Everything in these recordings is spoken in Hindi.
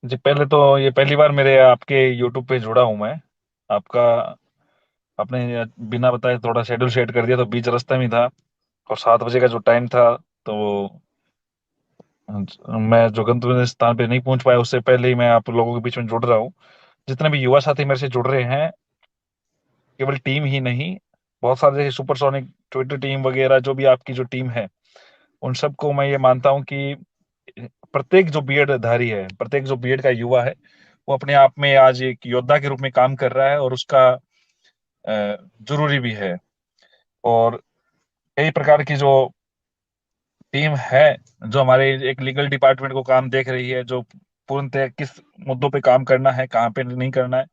जी, पहले तो ये पहली बार मेरे आपके यूट्यूब पे जुड़ा हूँ मैं। आपका आपने बिना बताए थोड़ा शेड्यूल सेट कर दिया, तो बीच रास्ते में ही था और 7 बजे का जो टाइम था, तो मैं जो गंतव्य स्थान पे नहीं पहुँच पाया, उससे पहले ही मैं आप लोगों के बीच में जुड़ रहा हूँ। जितने भी युवा साथी मेरे से जुड़ रहे हैं, केवल टीम ही नहीं, बहुत सारे सुपरसोनिक ट्विटर टीम वगैरह जो भी आपकी जो टीम है, उन सबको मैं ये मानता हूँ कि प्रत्येक जो बीएड-धारी है, प्रत्येक जो बीएड का युवा है, वो अपने आप में आज एक योद्धा के रूप में काम कर रहा है और उसका ज़रूरी भी है। और कई प्रकार की जो टीम है, जो हमारे एक लीगल डिपार्टमेंट को काम देख रही है, जो पूर्णतः किस मुद्दों पे काम करना है, कहाँ पे नहीं करना है।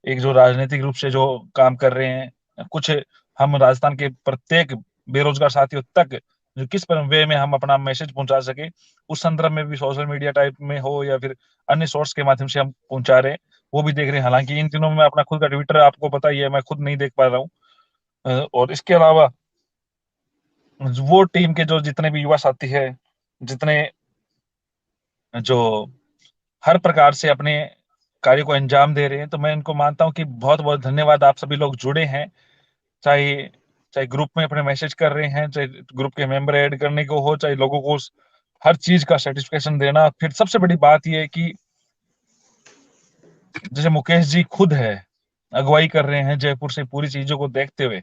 एक जो राजनीतिक रूप से जो काम कर रहे हैं, कुछ हम राजस्थान के प्रत्येक बेरोज़गार साथियों तक जो किस पर वे में हम अपना मैसेज पहुँचा सकें, उस संदर्भ में भी सोशल मीडिया टाइप में हो या फिर अन्य सोर्स के माध्यम से हम पहुँचा रहे हैं, वो भी देख रहे हैं। हालाँकि इन दिनों में अपना खुद का ट्विटर आपको पता ही है, मैं खुद नहीं देख पा रहा हूँ। और इसके अलावा वो टीम के जो जितने भी युवा साथी हैं, जितने जो हर प्रकार से अपने कार्य को अंजाम दे रहे हैं, तो मैं इनको मानता हूँ कि बहुत-बहुत धन्यवाद, आप सभी लोग जुड़े हैं। चाहे चाहे ग्रुप में अपने मैसेज कर रहे हैं, चाहे ग्रुप के मेंबर ऐड करने को हो, चाहे लोगों को स हर चीज़ का सैटिस्फैक्शन देना। फिर सबसे बड़ी बात ये है कि जैसे मुकेश जी खुद है, अगुवाई कर रहे हैं जयपुर से पूरी चीज़ों को देखते हुए।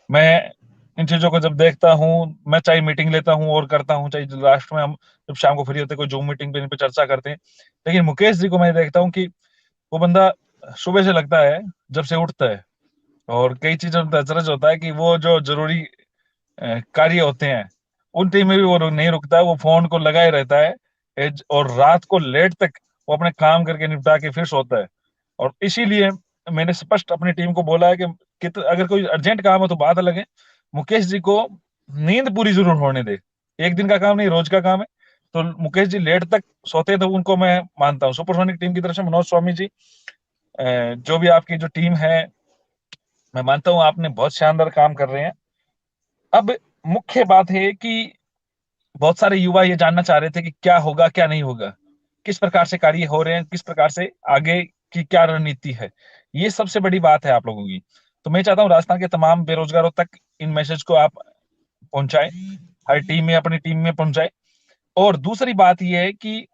मैं इन चीज़ों को जब देखता हूँ, मैं चाहे मीटिंग लेता हूँ और करता हूँ, चाहे लास्ट में हम जब शाम को फ्री होते हैं, कोई ज़ूम मीटिंग पे इन पे चर्चा करते हैं। लेकिन मुकेश जी को मैं देखता हूँ कि वो बंदा सुबह से लगता है, जब से उठता है और कई चीज़ों में अचरज होता है कि वो जो ज़रूरी कार्य होते हैं, उन टीम में भी वो नहीं रुकता है, वो फ़ोन को लगाए रहता है और रात को लेट तक वो अपने काम करके निपटा के फिर सोता है। और इसीलिए मैंने स्पष्ट अपनी टीम को बोला है कि अगर कोई अर्जेंट काम हो तो बात अलग है, मुकेश जी को नींद पूरी ज़रूर होने दें। 1 दिन का काम नहीं, रोज़ का काम है। तो मुकेश जी लेट तक सोते हैं, तो उनको मैं मानता हूँ। सुपरसोनिक टीम की तरफ से मनोज स्वामी जी, जो भी आपकी जो टीम है, मैं मानता हूँ आपने बहुत शानदार काम कर रहे हैं। अब मुख्य बात है कि बहुत सारे युवा ये जानना चाह रहे थे कि क्या होगा, क्या नहीं होगा? किस प्रकार से कार्य हो रहे हैं, किस प्रकार से आगे की क्या रणनीति है? ये सबसे बड़ी बात है आप लोगों की। तो मैं चाहता हूँ राजस्थान के तमाम बेरोज़गारों तक इन मैसेज को आप पहुँचाएँ, हर टीम में अपनी टीम में पहुँचाएँ। और दूसरी बात ये है कि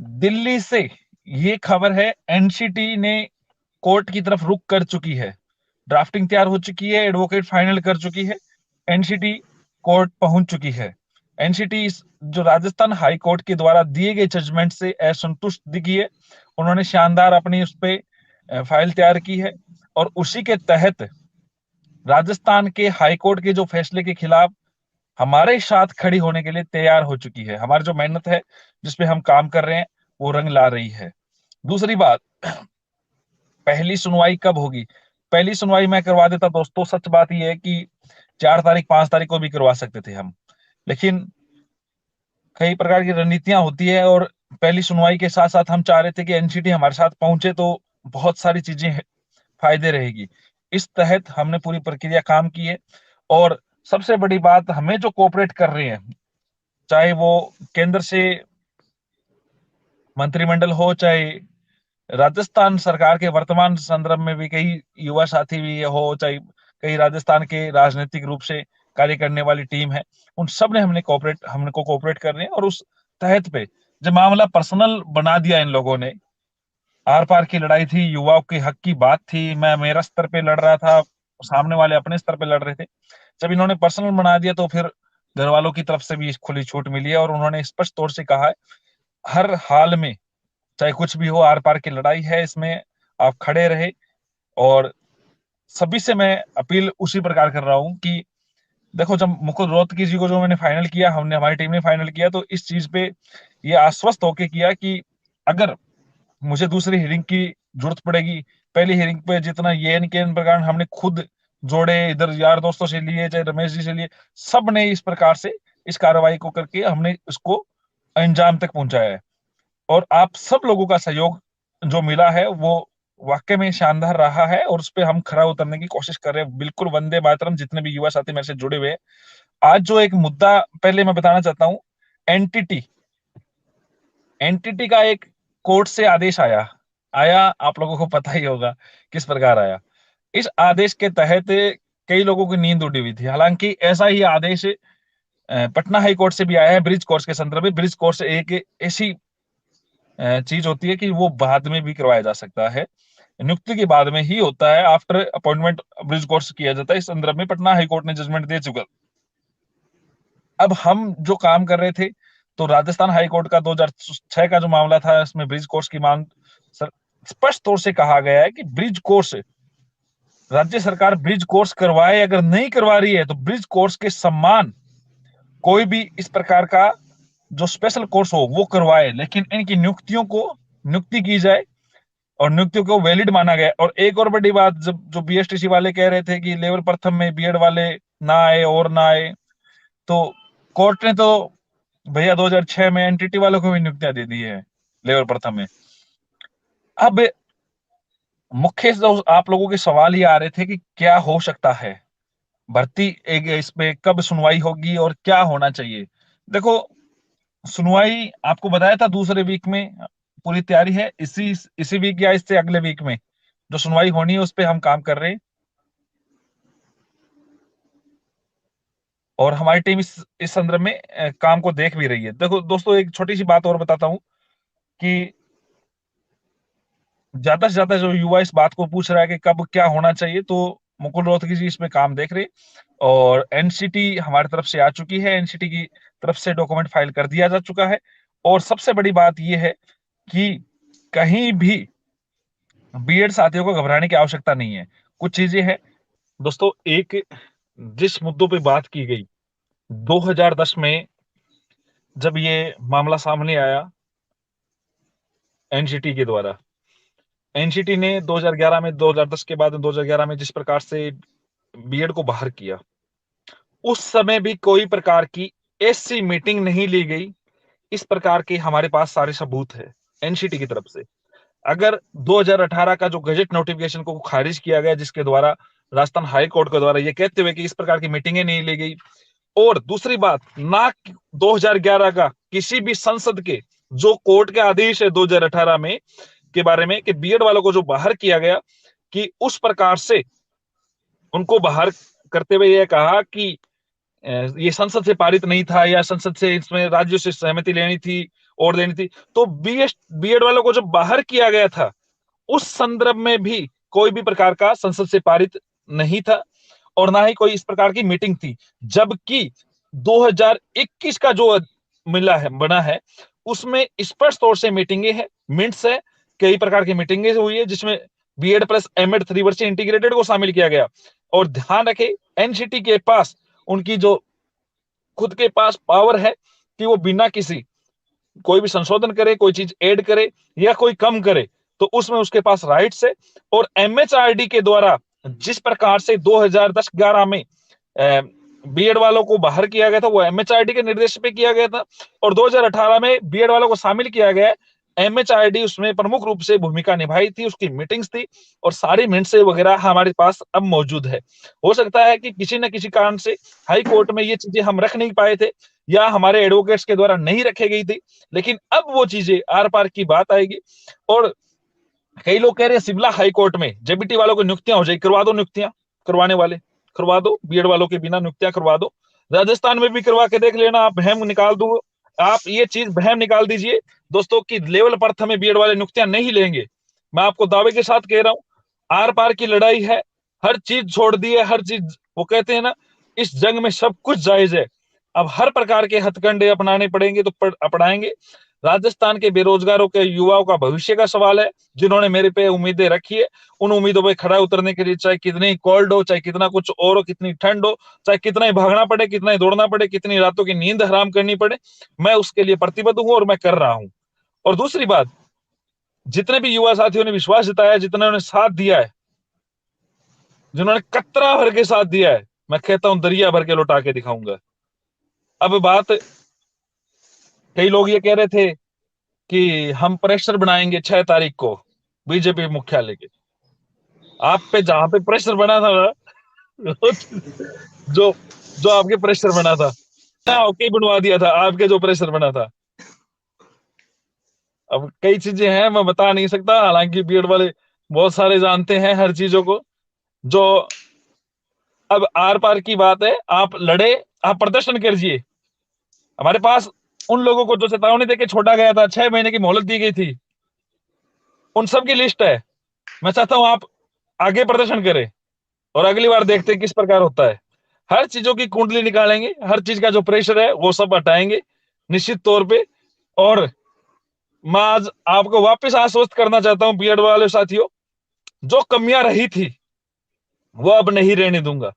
दिल्ली से ये खबर है, एनसीटी ने कोर्ट की तरफ रुख कर चुकी है। ड्राफ्टिंग तैयार हो चुकी है, एडवोकेट फाइनल कर चुकी है, एनसीटी कोर्ट पहुँच चुकी है। एनसीटी इस जो राजस्थान हाई कोर्ट के द्वारा दिए गए जजमेंट से असंतुष्ट दिखी है। उन्होंने शानदार अपनी उस पे फाइल तैयार की है और उसी के तहत राजस्थान के हाई कोर्ट के जो फैसले के खिलाफ हमारे साथ खड़ी होने के लिए तैयार हो चुकी है। हमारी जो मेहनत है, जिस पे हम काम कर रहे हैं, वो रंग ला रही है। दूसरी बात, पहली सुनवाई कब होगी? पहली सुनवाई मैं करवा देता दोस्तों, सच बात ये है कि 4 तारीख, 5 तारीख को भी करवा सकते थे हम। लेकिन कई प्रकार की रणनीतियाँ होती है और पहली सुनवाई के साथ-साथ हम चाह रहे थे कि एनसीटी हमारे साथ पहुँचे, तो बहुत सारी चीज़ें फ़ायदे रहेगी। इस तहत हमने पूरी प्रक्रिया काम की है और सबसे बड़ी बात, हमें जो कोऑपरेट कर रहे हैं, चाहे वो केंद्र से मंत्रिमंडल हो, चाहे राजस्थान सरकार के वर्तमान संदर्भ में भी कई युवा साथी भी हो, चाहे कई राजस्थान के राजनीतिक रूप से कार्य करने वाली टीम है, उन सब ने हमको कोऑपरेट कर रहे हैं और उस तहत पे जब मामला पर्सनल बना दिया इन लोगों ने, आर-पार की लड़ाई थी, युवाओं के हक की बात थी, मैं मेरा स्तर पे लड़ रहा था, सामने वाले अपने स्तर पे लड़ रहे थे। जब इन्होंने पर्सनल बना दिया, तो फिर घरवालों की तरफ से भी खुली छूट मिली है और उन्होंने स्पष्ट तौर से कहा है, हर हाल में, चाहे कुछ भी हो, आर-पार की लड़ाई है, इसमें आप खड़े रहे। और सभी से मैं अपील उसी प्रकार कर रहा हूँ कि देखो, जब मुकुल रोहतगी जी को जो मैंने फाइनल किया, हमने हमारी टीम ने फाइनल किया, तो इस चीज़ पे ये आश्वस्त होके किया कि अगर मुझे दूसरी हियरिंग की ज़रूरत पड़ेगी, पहली हियरिंग पे जितना ये एन के एन प्रकरण हमने खुद जोड़े, इधर यार दोस्तों से लिए, चाहे रमेश जी से लिए, सब ने इस प्रकार से इस कार्रवाई को करके हमने इसको अंजाम तक पहुँचाया है। और आप सब लोगों का सहयोग जो मिला है, वो वाक़ई में शानदार रहा है और उसपे हम खरा उतरने की कोशिश कर रहे हैं। बिल्कुल वंदे मातरम, जितने भी युवा साथी मेरे से जुड़े हुए हैं। आज जो एक मुद्दा पहले मैं बताना चाहता हूँ, एनटीटी एनटीटी का एक कोर्ट से आदेश आया। आया, आप लोगों को पता ही होगा किस प्रकार आया। इस आदेश के तहत कई लोगों की नींद उड़ी हुई थी। हालाँकि ऐसा ही आदेश पटना हाई कोर्ट से भी आया है ब्रिज कोर्स के संदर्भ में। ब्रिज कोर्स एक ऐसी चीज़ होती है कि वो बाद में भी करवाया जा सकता है। नियुक्ति के बाद में ही होता है, आफ्टर अपॉइंटमेंट ब्रिज कोर्स किया जाता है। इस संदर्भ में पटना हाई कोर्ट ने जजमेंट दे चुका। अब हम जो काम कर रहे थे, तो राजस्थान हाई कोर्ट का 2006 का जो मामला था, इसमें ब्रिज कोर्स की मांग स्पष्ट तौर से कहा गया है कि ब्रिज कोर्स, राज्य सरकार ब्रिज कोर्स करवाए, अगर नहीं करवा रही है तो ब्रिज कोर्स के सम्मान कोई भी इस प्रकार का जो स्पेशल कोर्स हो वो करवाए, लेकिन इनकी नियुक्ति की जाए और नियुक्तियों को वैलिड माना गया। और एक और बड़ी बात, जब जो बीएसटीसी वाले कह रहे थे कि लेवल प्रथम में बीएड वाले ना आए और ना आए, तो कोर्ट ने तो भैया 2006 में एनटीटी वालों को भी नियुक्तियां दे दी है लेवल प्रथम में। अब मुख्य जो आप लोगों के सवाल ये आ रहे थे कि क्या हो सकता है भर्ती, एक इसमें कब सुनवाई होगी और क्या होना चाहिए। देखो, सुनवाई आपको बताया था दूसरे वीक में, पूरी तैयारी है। इसी वीक या इससे अगले वीक में जो सुनवाई होनी है उस पे हम काम कर रहे हैं, और हमारी टीम इस संदर्भ में काम को देख भी रही है। देखो दोस्तों, एक छोटी सी बात और बताता हूं कि ज्यादा से ज्यादा जो युवा इस बात को पूछ रहा है कि कब क्या होना चाहिए, तो मुकुल रोहतगी जी इसमें काम देख रहे, और एनसीटी हमारी तरफ से आ चुकी है। एनसीटी की तरफ से डॉक्यूमेंट फाइल कर दिया जा चुका है। और सबसे बड़ी बात यह है कि कहीं भी बीएड साथियों को घबराने की आवश्यकता नहीं है। कुछ चीजें हैं दोस्तों। एक, जिस मुद्दों पे बात की गई 2010 में, जब ये मामला सामने आया एनसीटी के द्वारा, एनसीटी ने 2011 में, 2010 के बाद 2011 में जिस प्रकार से बीएड को बाहर किया, उस समय भी कोई प्रकार की ऐसी मीटिंग नहीं ली गई। इस प्रकार के हमारे पास सारे सबूत है एनसीटी की तरफ से। अगर 2018 का जो गजट नोटिफिकेशन को खारिज किया गया, जिसके द्वारा राजस्थान हाई कोर्ट के द्वारा ये कहते हुए कि इस प्रकार की मीटिंगें नहीं ली गई, और दूसरी बात, ना 2011 का किसी भी संसद के जो कोर्ट के आदेश है 2018 में के बारे में कि बीएड वालों को जो बाहर किया गया, कि उस प्रकार से उनको बाहर करते हुए यह कहा कि ये संसद से पारित नहीं था, या संसद से इसमें राज्यों से सहमति लेनी थी और देनी थी। तो बीएड वालों को जब बाहर किया गया था, उस संदर्भ में भी कोई भी प्रकार का संसद से पारित नहीं था, और ना ही कोई इस प्रकार की मीटिंग थी। जबकि 2021 का जो मिला है, बना है, उसमें स्पष्ट तौर से मीटिंगें हैं, मिनट्स है, कई प्रकार की मीटिंगें हुई है, जिसमें बीएड प्लस एमएड 3 वर्षीय इंटीग्रेटेड को शामिल किया गया। और ध्यान रखें, एनसीटी के पास, उनकी जो खुद के पास पावर है कि वो बिना किसी कोई भी संशोधन करे, कोई चीज ऐड करे या कोई कम करे, तो उसमें उसके पास राइट्स है। और एमएचआरडी के द्वारा जिस प्रकार से 2010-11 में बीएड वालों को बाहर किया गया था, वो एमएचआरडी के निर्देश पे किया गया था, और 2018 में बीएड वालों को शामिल किया गया। एमएचआरडी उसमें प्रमुख रूप से भूमिका निभाई थी, उसकी मीटिंग्स थी, और सारी मिनट्स वगैरह हमारे पास अब मौजूद है। हो सकता है कि किसी न किसी कारण से हाई कोर्ट में ये चीजें हम रख नहीं पाए थे, या हमारे एडवोकेट्स के द्वारा नहीं रखे गई थी, लेकिन अब वो चीजें आर पार की बात आएगी। और कई लोग कह रहे हैं शिमला हाई कोर्ट में जेबीटी वालों को नियुक्तियां हो जाएगी। करवा दो नियुक्तियां, करवाने वाले करवा दो, बीएड वालों के बिना नियुक्तियां करवा दो। राजस्थान में भी करवा के देख लेना, आप बहम निकाल दो, आप ये चीज बहम निकाल दीजिए दोस्तों कि लेवल प्रथम में बीएड वाले नियुक्तियां नहीं लेंगे। मैं आपको दावे के साथ कह रहा हूं, आर पार की लड़ाई है, हर चीज छोड़ दी है, हर चीज, वो कहते हैं ना, इस जंग में सब कुछ जायज है। अब हर प्रकार के हथकंडे अपनाने पड़ेंगे तो अपनाएंगे। राजस्थान के बेरोजगारों के युवाओं का भविष्य का सवाल है, जिन्होंने मेरे पे उम्मीदें रखी है, उन उम्मीदों पे खड़ा उतरने के लिए चाहे कितनी कोल्ड हो, चाहे कितना कुछ और हो, कितनी ठंड हो, चाहे कितना ही भागना पड़े, कितना ही दौड़ना पड़े, कितनी रातों की नींद हराम करनी पड़े, मैं उसके लिए प्रतिबद्ध हूं और मैं कर रहा हूं। और दूसरी बात, जितने भी युवा साथियों ने विश्वास जताया, जितने ने साथ दिया है, जिन्होंने कतरा भर के साथ दिया है, मैं कहता हूं दरिया भर के लौटा के दिखाऊंगा। अब बात, कई लोग ये कह रहे थे कि हम प्रेशर बनाएंगे 6 तारीख को बीजेपी मुख्यालय के। आप पे जहां पे प्रेशर बना था ना, जो जो आपके प्रेशर बना था, ओके बनवा दिया था, आपके जो प्रेशर बना था। अब कई चीजें हैं मैं बता नहीं सकता, हालांकि बीएड वाले बहुत सारे जानते हैं हर चीजों को। जो अब आर पार की बात है, आप लड़े, आप प्रदर्शन कीजिए। हमारे पास उन लोगों को जो चेतावनी देके छोड़ा गया था, 6 महीने की मोहलत दी गई थी, उन सब की लिस्ट है। मैं चाहता हूं आप आगे प्रदर्शन करें और अगली बार देखते हैं किस प्रकार होता है। हर चीजों की कुंडली निकालेंगे, हर चीज का जो प्रेशर है वो सब हटाएंगे निश्चित तौर पे। और मैं आज आपको वापस आश्वस्त करना चाहता हूं बीएड वाले साथियों, जो कमियां रही थी वो अब नहीं रहने दूंगा।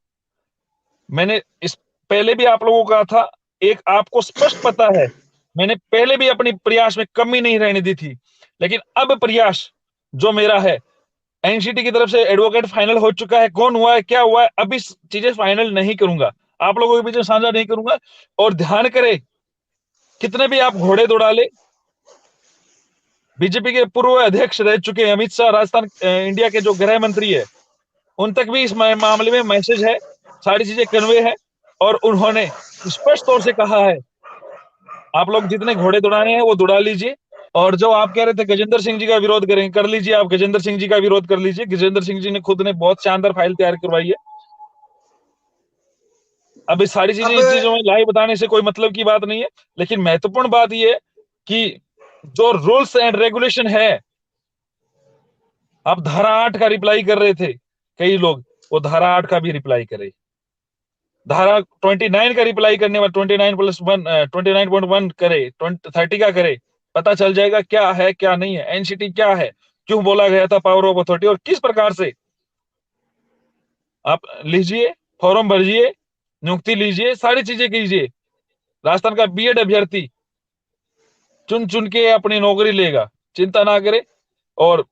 मैंने इस पहले भी आप लोगों को कहा था, एक आपको स्पष्ट पता है, मैंने पहले भी अपनी प्रयास में कमी नहीं रहने दी थी। लेकिन अब प्रयास जो मेरा है, एनसीटी की तरफ से एडवोकेट फाइनल हो चुका है, कौन हुआ है क्या हुआ है अभी चीजें फाइनल नहीं करूंगा, आप लोगों के बीच में साझा नहीं करूंगा। और ध्यान करें, कितने भी आप घोड़े दौड़ा ले, बीजेपी के पूर्व अध्यक्ष रह चुके अमित शाह, राजस्थान इंडिया के जो गृह मंत्री है, उन तक भी इस मामले में मैसेज है, सारी चीजें कन्वे है। और उन्होंने स्पष्ट तौर से कहा है, आप लोग जितने घोड़े दौड़ाने हैं वो दौड़ा लीजिए। और जो आप कह रहे थे गजेंद्र सिंह जी का विरोध करेंगे, कर लीजिए, आप गजेंद्र सिंह जी का विरोध कर लीजिए। गजेंद्र सिंह जी ने खुद ने बहुत शानदार फाइल तैयार करवाई है। अब इस सारी अब चीजों में लाइव बताने से कोई मतलब की बात नहीं है, लेकिन महत्वपूर्ण बात यह है कि जो रूल्स एंड रेगुलेशन है, आप धारा 8 का रिप्लाई कर रहे थे कई लोग, वो धारा 8 का भी रिप्लाई करे, धारा 29 का रिप्लाई करने वाला 29+1 29.1 करे, 30 का करे, पता चल जाएगा क्या है क्या नहीं है, एनसीटी क्या है, क्यों बोला गया था पावर ऑफ अथॉरिटी, और किस प्रकार से। आप लीजिए, फॉर्म भरिए, नियुक्ति लीजिए, सारी चीजें कीजिए। राजस्थान का बीएड अभ्यर्थी चुन चुन के अपनी नौकरी लेगा, चिंता ना करे। और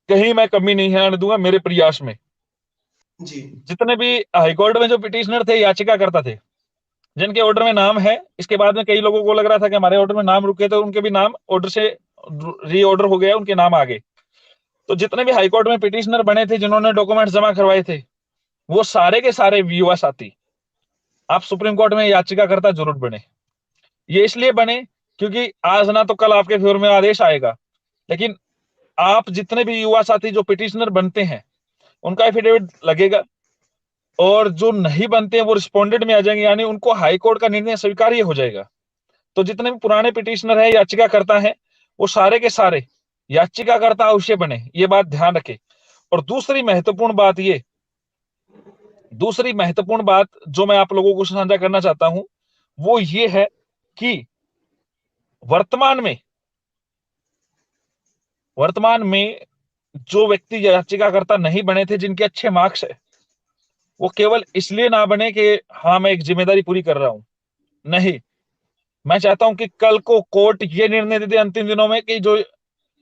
कहीं मैं कमी नहीं आने दूंगा मेरे प्रयास में। जी जितने भी हाईकोर्ट में जो पिटिशनर थे, याचिका करता थे, जिनके ऑर्डर में नाम है, इसके बाद में कई लोगों को लग रहा था कि हमारे ऑर्डर में नाम रुके, तो उनके भी नाम ऑर्डर से रीऑर्डर हो गया, उनके नाम आ गए। तो जितने भी हाईकोर्ट में पिटिशनर बने थे, जिन्होंने डॉक्यूमेंट्स जमा करवाए थे, वो सारे के सारे युवा साथी आप सुप्रीम कोर्ट में याचिकाकर्ता जरूर बने। ये इसलिए बने क्योंकि आज ना तो कल आपके फेवर में आदेश आएगा, लेकिन आप जितने भी युवा साथी जो पिटिशनर बनते हैं, उनका एफिडेविट लगेगा, और जो नहीं बनते हैं वो रिस्पोंडेंट में आ जाएंगे, यानी उनको हाईकोर्ट का निर्णय स्वीकार्य हो जाएगा। तो जितने भी पुराने पिटिशनर है, याचिकाकर्ता है, वो सारे के सारे याचिकाकर्ता अवश्य बने, ये बात ध्यान रखें। और दूसरी महत्वपूर्ण बात जो मैं आप लोगों को साझा करना चाहता हूं, वो ये है कि वर्तमान में जो व्यक्ति याचिकाकर्ता नहीं बने थे, जिनके अच्छे मार्क्स है, वो केवल इसलिए ना बने कि हाँ मैं एक जिम्मेदारी पूरी कर रहा हूं, नहीं। मैं चाहता हूं कि कल को कोर्ट ये निर्णय दे दे अंतिम दिनों में कि जो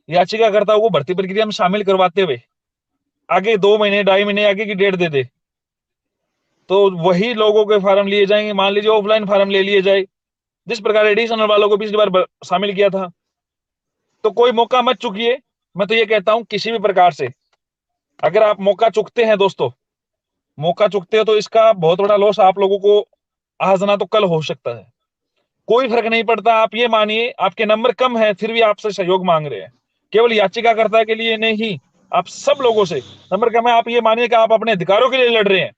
याचिकाकर्ता को भर्ती प्रक्रिया में शामिल करवाते हुए आगे 2 महीने 2.5 महीने आगे की डेट दे दे, तो वही लोगों के फार्म लिए जाएंगे। मान लीजिए ऑफलाइन फार्म ले लिए जाए, जिस प्रकार एडिशनल वालों को पिछली बार शामिल किया था। तो कोई मौका मत चुकिए। मैं तो ये कहता हूं, किसी भी प्रकार से अगर आप मौका चुकते हैं दोस्तों, मौका चुकते हो, तो इसका बहुत बड़ा लॉस आप लोगों को आज ना तो कल हो सकता है। कोई फर्क नहीं पड़ता, आप ये मानिए आपके नंबर कम है फिर भी आपसे सहयोग मांग रहे हैं, केवल याचिकाकर्ता के लिए नहीं, आप सब लोगों से नंबर कम है, आप ये मानिए कि आप अपने अधिकारों के लिए लड़ रहे हैं।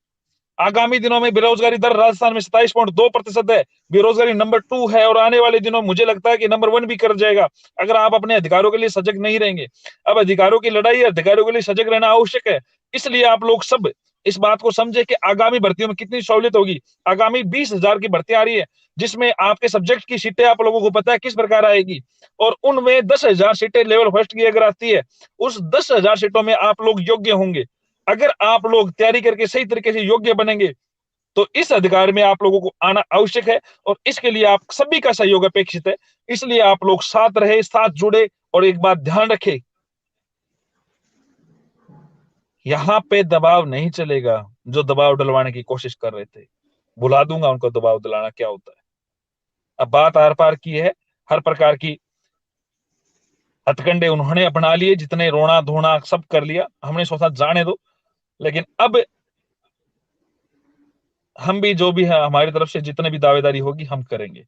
आगामी दिनों में बेरोजगारी दर राजस्थान में 27.2% है, बेरोजगारी नंबर 2 है, और आने वाले दिनों मुझे लगता है कि नंबर 1 भी कर जाएगा, अगर आप अपने अधिकारों के लिए सजग नहीं रहेंगे। अब अधिकारों की लड़ाई, अधिकारों के लिए सजग रहना आवश्यक है। इसलिए आप लोग सब इस बात को समझे कि आगामी भर्तियों में कितनी सहूलियत होगी। आगामी 20,000 की भर्ती आ रही है, जिसमें आपके सब्जेक्ट की सीटें आप लोगों को पता है किस प्रकार आएगी, और उनमें 10,000 सीटें लेवल फर्स्ट की अगर आती है, उस 10,000 सीटों में आप लोग योग्य होंगे। अगर आप लोग तैयारी करके सही तरीके से योग्य बनेंगे, तो इस अधिकार में आप लोगों को आना आवश्यक है, और इसके लिए आप सभी का सहयोग अपेक्षित है। इसलिए आप लोग साथ रहे, साथ जुड़े। और एक बात ध्यान रखें, यहां पे दबाव नहीं चलेगा। जो दबाव डलवाने की कोशिश कर रहे थे, बुला दूंगा उनको, दबाव दिलाना क्या होता है। अब बात आर पार की है, हर प्रकार की हथकंडे उन्होंने अपना लिए, जितने रोना धोना सब कर लिया, हमने सोचा जाने दो। लेकिन अब हम भी जो भी है, हमारी तरफ से जितने भी दावेदारी होगी हम करेंगे।